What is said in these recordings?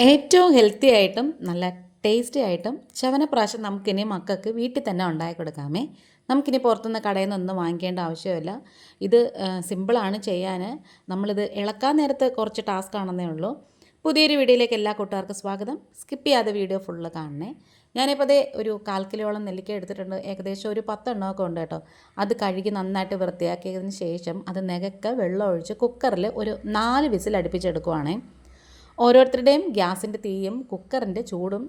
ഏറ്റവും ഹെൽത്തി ആയിട്ടും നല്ല ടേസ്റ്റി ആയിട്ടും ചവനപ്രാശം നമുക്കിനി മക്കൾക്ക് വീട്ടിൽ തന്നെ ഉണ്ടാക്കി കൊടുക്കാമേ. നമുക്കിനി പുറത്തുനിന്ന് കടയിൽ നിന്നൊന്നും വാങ്ങിക്കേണ്ട ആവശ്യമില്ല. ഇത് സിമ്പിളാണ് ചെയ്യാൻ. നമ്മളിത് ഇളക്കാൻ നേരത്ത് കുറച്ച് ടാസ്ക് ആണെന്നേ ഉള്ളൂ. പുതിയൊരു വീഡിയോയിലേക്ക് എല്ലാ കൂട്ടുകാർക്കും സ്വാഗതം. സ്കിപ്പ് ചെയ്യാതെ വീഡിയോ ഫുള്ള് കാണണേ. ഞാനിപ്പോൾ അതേ ഒരു 1/4 കിലോളം നെല്ലിക്ക എടുത്തിട്ടുണ്ട്. ഏകദേശം ഒരു 10 എണ്ണമൊക്കെ ഉണ്ട് കേട്ടോ. അത് കഴുകി നന്നായിട്ട് വൃത്തിയാക്കിയതിന് ശേഷം അത് നികക്കെ വെള്ളം ഒഴിച്ച് കുക്കറിൽ ഒരു 4 വിസിൽ അടുപ്പിച്ചെടുക്കുവാണേ. ഓരോരുത്തരുടെയും ഗ്യാസിൻ്റെ തീയും കുക്കറിൻ്റെ ചൂടും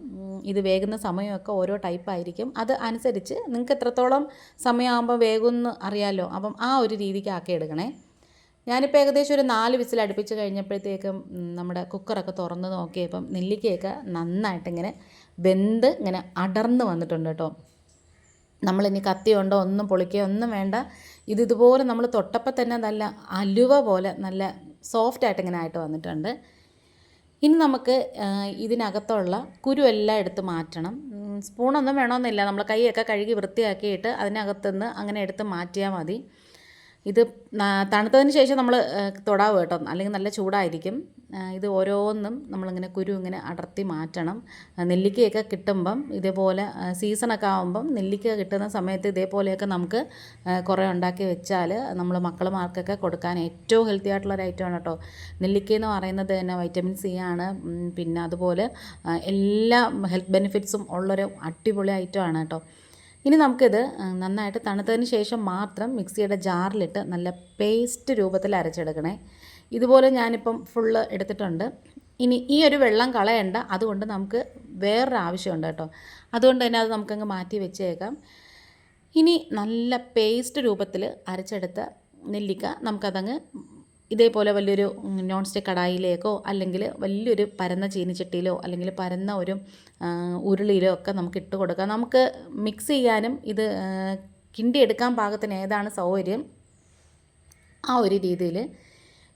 ഇത് വേകുന്ന സമയമൊക്കെ ഓരോ ടൈപ്പായിരിക്കും. അത് അനുസരിച്ച് നിങ്ങൾക്ക് എത്രത്തോളം സമയമാകുമ്പോൾ വേകുമെന്ന് അറിയാമല്ലോ. അപ്പം ആ ഒരു രീതിക്ക് ആക്കി എടുക്കണേ. ഞാനിപ്പോൾ ഏകദേശം ഒരു 4 വിസിൽ അടുപ്പിച്ച് കഴിഞ്ഞപ്പോഴത്തേക്കും നമ്മുടെ കുക്കറൊക്കെ തുറന്ന് നോക്കിയപ്പം നെല്ലിക്കയൊക്കെ നന്നായിട്ടിങ്ങനെ വെന്ത് ഇങ്ങനെ അടർന്ന് വന്നിട്ടുണ്ട് കേട്ടോ. നമ്മളിനി കത്തി കൊണ്ടോ ഒന്നും പൊളിക്കുകയോ ഒന്നും വേണ്ട. ഇതുപോലെ നമ്മൾ തൊട്ടപ്പോൾ തന്നെ നല്ല അലുവ പോലെ നല്ല സോഫ്റ്റായിട്ട് ഇങ്ങനെ ആയിട്ട് വന്നിട്ടുണ്ട്. ഇനി നമുക്ക് ഇതിനകത്തുള്ള കുരുവെല്ലാം എടുത്ത് മാറ്റണം. സ്പൂണൊന്നും വേണമെന്നില്ല. നമ്മൾ കൈയൊക്കെ കഴുകി വൃത്തിയാക്കിയിട്ട് അതിനകത്തുനിന്ന് അങ്ങനെ എടുത്ത് മാറ്റിയാൽ മതി. ഇത് തണുത്തതിന് ശേഷം നമ്മൾ തൊടാവ് കേട്ടോ, അല്ലെങ്കിൽ നല്ല ചൂടായിരിക്കും. ഇത് ഓരോന്നും നമ്മളിങ്ങനെ കുരു ഇങ്ങനെ അടർത്തി മാറ്റണം. നെല്ലിക്കയൊക്കെ കിട്ടുമ്പം ഇതേപോലെ സീസണൊക്കെ ആകുമ്പം നെല്ലിക്ക കിട്ടുന്ന സമയത്ത് ഇതേപോലെയൊക്കെ നമുക്ക് കുറേ ഉണ്ടാക്കി വെച്ചാൽ നമ്മൾ മക്കളുമാർക്കൊക്കെ കൊടുക്കാൻ ഏറ്റവും ഹെൽത്തി ആയിട്ടുള്ളൊരു ഐറ്റമാണ് കേട്ടോ. നെല്ലിക്ക എന്ന് പറയുന്നത് തന്നെ വൈറ്റമിൻ സി ആണ്. പിന്നെ അതുപോലെ എല്ലാ ഹെൽത്ത് ബെനിഫിറ്റ്സും ഉള്ളൊരു അടിപൊളി ഐറ്റമാണ് കേട്ടോ. ഇനി നമുക്കിത് നന്നായിട്ട് തണുത്തതിന് ശേഷം മാത്രം മിക്സിയുടെ ജാറിലിട്ട് നല്ല പേസ്റ്റ് രൂപത്തിൽ അരച്ചെടുക്കണേ. ഇതുപോലെ ഞാനിപ്പം ഫുള്ള് എടുത്തിട്ടുണ്ട്. ഇനി ഈ ഒരു വെള്ളം കളയണ്ട, അതുകൊണ്ട് നമുക്ക് വേറൊരു ആവശ്യമുണ്ട് കേട്ടോ. അതുകൊണ്ട് തന്നെ അത് നമുക്കങ്ങ് മാറ്റി വെച്ചേക്കാം. ഇനി നല്ല പേസ്റ്റ് രൂപത്തിൽ അരച്ചെടുത്ത നെല്ലിക്ക നമുക്കതങ്ങ് ഇതേപോലെ വലിയൊരു നോൺ സ്റ്റിക്ക് കടായിലേക്കോ അല്ലെങ്കിൽ വലിയൊരു പരന്ന ചീനിച്ചട്ടിയിലോ അല്ലെങ്കിൽ പരന്ന ഒരു ഉരുളിയിലോ ഒക്കെ നമുക്ക് ഇട്ട് കൊടുക്കാം. നമുക്ക് മിക്സ് ചെയ്യാനും ഇത് കിണ്ടിയെടുക്കാൻ പാകത്തിന് ഏതാണ് സൗകര്യം ആ ഒരു രീതിയിൽ.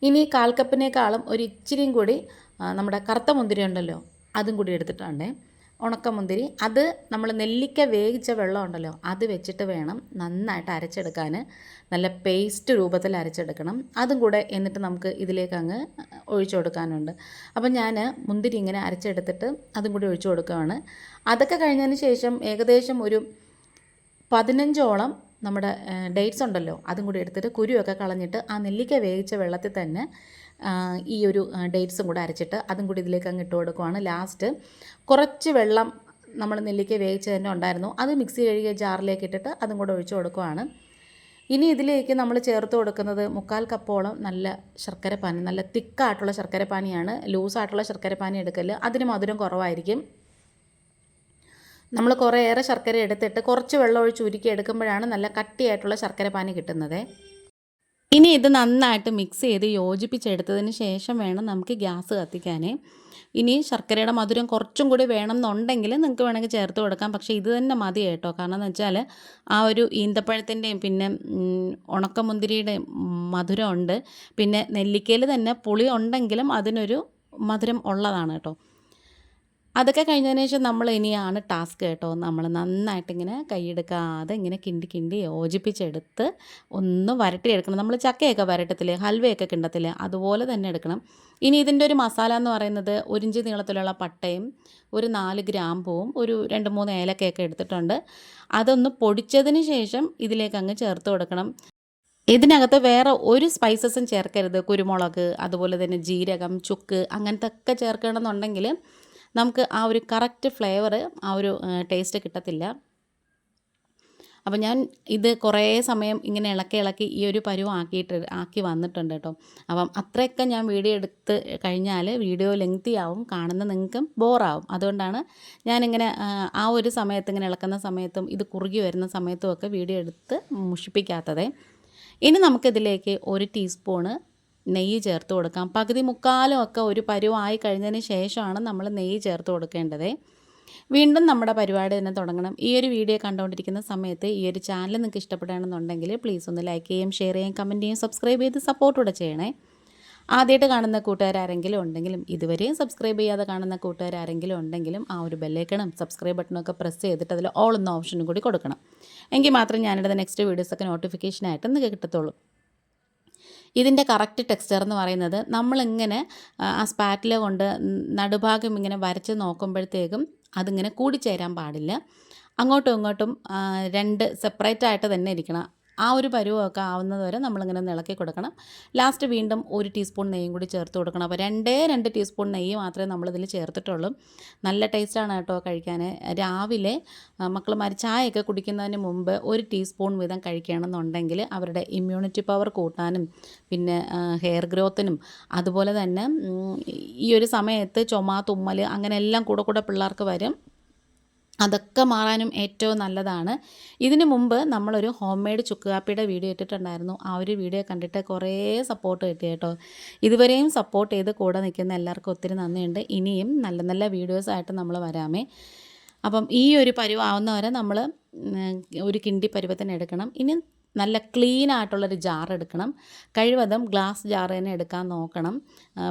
ഇനി 1/4 കപ്പിനേക്കാളും ഒരു ഇച്ചിരിയും കൂടി നമ്മുടെ കറുത്ത മുന്തിരി ഉണ്ടല്ലോ, അതും കൂടി എടുത്തിട്ടുണ്ടേ. ഉണക്കമുന്തിരി അത് നമ്മൾ നെല്ലിക്ക വേവിച്ച വെള്ളം ഉണ്ടല്ലോ അത് വെച്ചിട്ട് വേണം നന്നായിട്ട് അരച്ചെടുക്കാൻ. നല്ല പേസ്റ്റ് രൂപത്തിൽ അരച്ചെടുക്കണം. അതും കൂടെ എന്നിട്ട് നമുക്ക് ഇതിലേക്ക് അങ്ങ് ഒഴിച്ചു കൊടുക്കാനുണ്ട്. അപ്പം ഞാൻ മുന്തിരി ഇങ്ങനെ അരച്ചെടുത്തിട്ട് അതും കൂടി ഒഴിച്ചു കൊടുക്കുകയാണ്. അതൊക്കെ കഴിഞ്ഞതിന് ശേഷം ഏകദേശം ഒരു 15ഓളം നമ്മുടെ ഡേറ്റ്സ് ഉണ്ടല്ലോ അതും കൂടി എടുത്തിട്ട് കുരുവൊക്കെ കളഞ്ഞിട്ട് ആ നെല്ലിക്ക വേവിച്ച വെള്ളത്തിൽ തന്നെ ഈ ഒരു ഡേറ്റ്സും കൂടെ അരച്ചിട്ട് അതും കൂടി ഇതിലേക്ക് അങ്ങ് ഇട്ട് കൊടുക്കുവാണ്. ലാസ്റ്റ് കുറച്ച് വെള്ളം നമ്മൾ നെല്ലിക്ക വേവിച്ച് തന്നെ ഉണ്ടായിരുന്നു, അത് മിക്സി കഴുകിയ ജാറിലേക്ക് ഇട്ടിട്ട് അതും കൂടെ ഒഴിച്ചു കൊടുക്കുവാണ്. ഇനി ഇതിലേക്ക് നമ്മൾ ചേർത്ത് കൊടുക്കുന്നത് 1/4 കപ്പോളം നല്ല ശർക്കരപ്പാനി, നല്ല തിക്കായിട്ടുള്ള ശർക്കരപ്പാനിയാണ്. ലൂസായിട്ടുള്ള ശർക്കരപ്പാനി എടുക്കല്, അതിന് മധുരം കുറവായിരിക്കും. നമ്മൾ കുറേയേറെ ശർക്കര എടുത്തിട്ട് കുറച്ച് വെള്ളം ഒഴിച്ച് ഉരുക്കി എടുക്കുമ്പോഴാണ് നല്ല കട്ടിയായിട്ടുള്ള ശർക്കരപ്പാനി കിട്ടുന്നത്. ഇനി ഇത് നന്നായിട്ട് മിക്സ് ചെയ്ത് യോജിപ്പിച്ചെടുത്തതിന് ശേഷം വേണം നമുക്ക് ഗ്യാസ് കത്തിക്കാനേ. ഇനി ശർക്കരയുടെ മധുരം കുറച്ചും കൂടി വേണം എന്നുണ്ടെങ്കിൽ നിങ്ങൾക്ക് വേണമെങ്കിൽ ചേർത്ത് കൊടുക്കാം. പക്ഷേ ഇത് തന്നെ മതി കേട്ടോ. കാരണം എന്ന് വെച്ചാൽ ആ ഒരു ഈന്തപ്പഴത്തിൻ്റെയും പിന്നെ ഉണക്കമുന്തിരിയുടെയും മധുരമുണ്ട്. പിന്നെ നെല്ലിക്കയിൽ തന്നെ പുളി ഉണ്ടെങ്കിലും അതിനൊരു മധുരം ഉള്ളതാണ് കേട്ടോ. അതൊക്കെ കഴിഞ്ഞതിന് ശേഷം നമ്മൾ ഇനിയാണ് ടാസ്ക് കേട്ടോ. നമ്മൾ നന്നായിട്ടിങ്ങനെ കൈയെടുക്കാതെ ഇങ്ങനെ കിണ്ടി കിണ്ടി യോജിപ്പിച്ചെടുത്ത് ഒന്ന് വരട്ടിയെടുക്കണം. നമ്മൾ ചക്കയൊക്കെ വരട്ടത്തില്ലേ, ഹൽവയൊക്കെ കിണ്ടത്തില്ലേ, അതുപോലെ തന്നെ എടുക്കണം. ഇനി ഇതിൻ്റെ ഒരു മസാല എന്ന് പറയുന്നത് 1 ഇഞ്ച് നീളത്തിലുള്ള പട്ടയും ഒരു 4 ഗ്രാമ്പൂവും ഒരു 2-3 ഏലക്കയൊക്കെ എടുത്തിട്ടുണ്ട്. അതൊന്ന് പൊടിച്ചതിന് ശേഷം ഇതിലേക്ക് അങ്ങ് ചേർത്ത് കൊടുക്കണം. ഇതിനകത്ത് വേറെ ഒരു സ്പൈസസും ചേർക്കരുത്. കുരുമുളക്, അതുപോലെ തന്നെ ജീരകം, ചുക്ക് അങ്ങനത്തെ ഒക്കെ ചേർക്കണമെന്നുണ്ടെങ്കിൽ നമുക്ക് ആ ഒരു കറക്റ്റ് ഫ്ലേവർ, ആ ഒരു ടേസ്റ്റ് കിട്ടത്തില്ല. അപ്പോൾ ഞാൻ ഇത് കുറേ സമയം ഇങ്ങനെ ഇളക്കി ഈ ഒരു പരുവം ആക്കി വന്നിട്ടുണ്ട് കേട്ടോ. അപ്പം അത്രയൊക്കെ ഞാൻ വീഡിയോ എടുത്ത് കഴിഞ്ഞാൽ വീഡിയോ ലെങ്തി ആവും, കാണുന്ന നിങ്ങൾക്കും ബോറാവും. അതുകൊണ്ടാണ് ഞാനിങ്ങനെ ആ ഒരു സമയത്ത് ഇങ്ങനെ ഇളക്കുന്ന സമയത്തും ഇത് കുറുകി വരുന്ന സമയത്തും ഒക്കെ വീഡിയോ എടുത്ത് മുഷിപ്പിക്കാത്തത്. ഇനി നമുക്കിതിലേക്ക് 1 ടീസ്പൂണ് നെയ്യ് ചേർത്ത് കൊടുക്കാം. പകുതി മുക്കാലും ഒക്കെ ഒരു പരുവമായി കഴിഞ്ഞതിന് ശേഷമാണ് നമ്മൾ നെയ്യ് ചേർത്ത് കൊടുക്കേണ്ടത്. വീണ്ടും നമ്മുടെ പരിപാടി തന്നെ തുടങ്ങണം. ഈ ഒരു വീഡിയോ കണ്ടുകൊണ്ടിരിക്കുന്ന സമയത്ത് ഈ ഒരു ചാനൽ നിങ്ങൾക്ക് ഇഷ്ടപ്പെടുകയാണെന്നുണ്ടെങ്കിൽ പ്ലീസ് ഒന്ന് ലൈക്ക് ചെയ്യും, ഷെയർ ചെയ്യും, കമൻറ്റ് ചെയ്യും, സബ്സ്ക്രൈബ് ചെയ്ത് സപ്പോർട്ടൂടെ ചെയ്യണേ. ആദ്യമായിട്ട് കാണുന്ന കൂട്ടുകാരെങ്കിലും ഉണ്ടെങ്കിലും ഇതുവരെയും സബ്സ്ക്രൈബ് ചെയ്യാതെ കാണുന്ന കൂട്ടുകാരെങ്കിലും ഉണ്ടെങ്കിലും ആ ഒരു ബെല്ലൈക്കണും സബ്സ്ക്രൈബ് ബട്ടണൊക്കെ പ്രസ് ചെയ്തിട്ട് അതിൽ ഓൾ എന്ന ഓപ്ഷനും കൂടി കൊടുക്കണം. എങ്കിൽ മാത്രം ഞാനിടുന്ന നെക്സ്റ്റ് വീഡിയോസൊക്കെ നോട്ടിഫിക്കേഷനായിട്ട് നിങ്ങൾക്ക് കിട്ടത്തുള്ളൂ. ഇതിൻ്റെ കറക്റ്റ് ടെക്സ്ചർ എന്ന് പറയുന്നത് നമ്മളിങ്ങനെ ആ സ്പാറ്റില കൊണ്ട് നടുഭാഗം ഇങ്ങനെ വരച്ച് നോക്കുമ്പോഴത്തേക്കും അതിങ്ങനെ കൂടിച്ചേരാൻ പാടില്ല. അങ്ങോട്ടും ഇങ്ങോട്ടും രണ്ട് സെപ്പറേറ്റ് ആയിട്ട് തന്നെ ഇരിക്കണം. ആ ഒരു പരുവമൊക്കെ ആവുന്നത് വരെ നമ്മളിങ്ങനെ ഇളക്കി കൊടുക്കണം. ലാസ്റ്റ് വീണ്ടും 1 ടീസ്പൂൺ നെയ്യും കൂടി ചേർത്ത് കൊടുക്കണം. അപ്പോൾ 2 ടീസ്പൂൺ നെയ്യ് മാത്രമേ നമ്മളിതിൽ ചേർത്തിട്ടുള്ളൂ. നല്ല ടേസ്റ്റാണ് കേട്ടോ കഴിക്കാൻ. രാവിലെ മക്കളുമാർ ചായയൊക്കെ കുടിക്കുന്നതിന് മുമ്പ് 1 ടീസ്പൂൺ വീതം കഴിക്കുകയാണെന്നുണ്ടെങ്കിൽ അവരുടെ ഇമ്മ്യൂണിറ്റി പവർ കൂട്ടാനും പിന്നെ ഹെയർ ഗ്രോത്തിനും അതുപോലെ തന്നെ ഈ ഒരു സമയത്ത് ചുമ, തുമ്മൽ അങ്ങനെ എല്ലാം കൂടെ പിള്ളേർക്ക് വരും. അതൊക്കെ മാറാനും ഏറ്റവും നല്ലതാണ്. ഇതിന് മുമ്പ് നമ്മളൊരു ഹോം മെയ്ഡ് ചുക്ക് കാപ്പിയുടെ വീഡിയോ ഇട്ടിട്ടുണ്ടായിരുന്നു. ആ ഒരു വീഡിയോ കണ്ടിട്ട് കുറേ സപ്പോർട്ട് കിട്ടി കേട്ടോ. ഇതുവരെയും സപ്പോർട്ട് ചെയ്ത് കൂടെ നിൽക്കുന്ന എല്ലാവർക്കും ഒത്തിരി നന്ദിയുണ്ട്. ഇനിയും നല്ല നല്ല വീഡിയോസായിട്ട് നമ്മൾ വരാമേ. അപ്പം ഈ ഒരു പരുവാവുന്നവരെ നമ്മൾ ഒരു കിണ്ടി പരുവത്തിന് എടുക്കണം. ഇനി നല്ല ക്ലീൻ ആയിട്ടുള്ളൊരു ജാർ എടുക്കണം. കഴിവതും ഗ്ലാസ് ജാർ തന്നെ എടുക്കാൻ നോക്കണം.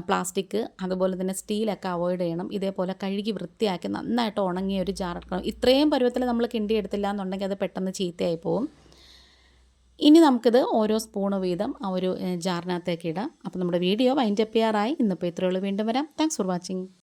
പ്ലാസ്റ്റിക് അതുപോലെ തന്നെ സ്റ്റീലൊക്കെ അവോയ്ഡ് ചെയ്യണം. ഇതേപോലെ കഴുകി വൃത്തിയാക്കി നന്നായിട്ട് ഉണങ്ങിയ ഒരു ജാർ എടുക്കണം. ഇത്രയും പരുവത്തിൽ നമ്മൾ കിണ്ടി എടുത്തില്ല എന്നുണ്ടെങ്കിൽ അത് പെട്ടെന്ന് ചീത്തയായി പോകും. ഇനി നമുക്കിത് ഓരോ സ്പൂണ് വീതം ആ ഒരു ജാറിനകത്തേക്ക് ഇടാം. അപ്പോൾ നമ്മുടെ വീഡിയോ വൈൻഡപ്പ് ചെയ്യാറായി. ഇന്നിപ്പോൾ ഇത്രയേ ഉള്ളൂ. വീണ്ടും വരാം. Thanks for watching.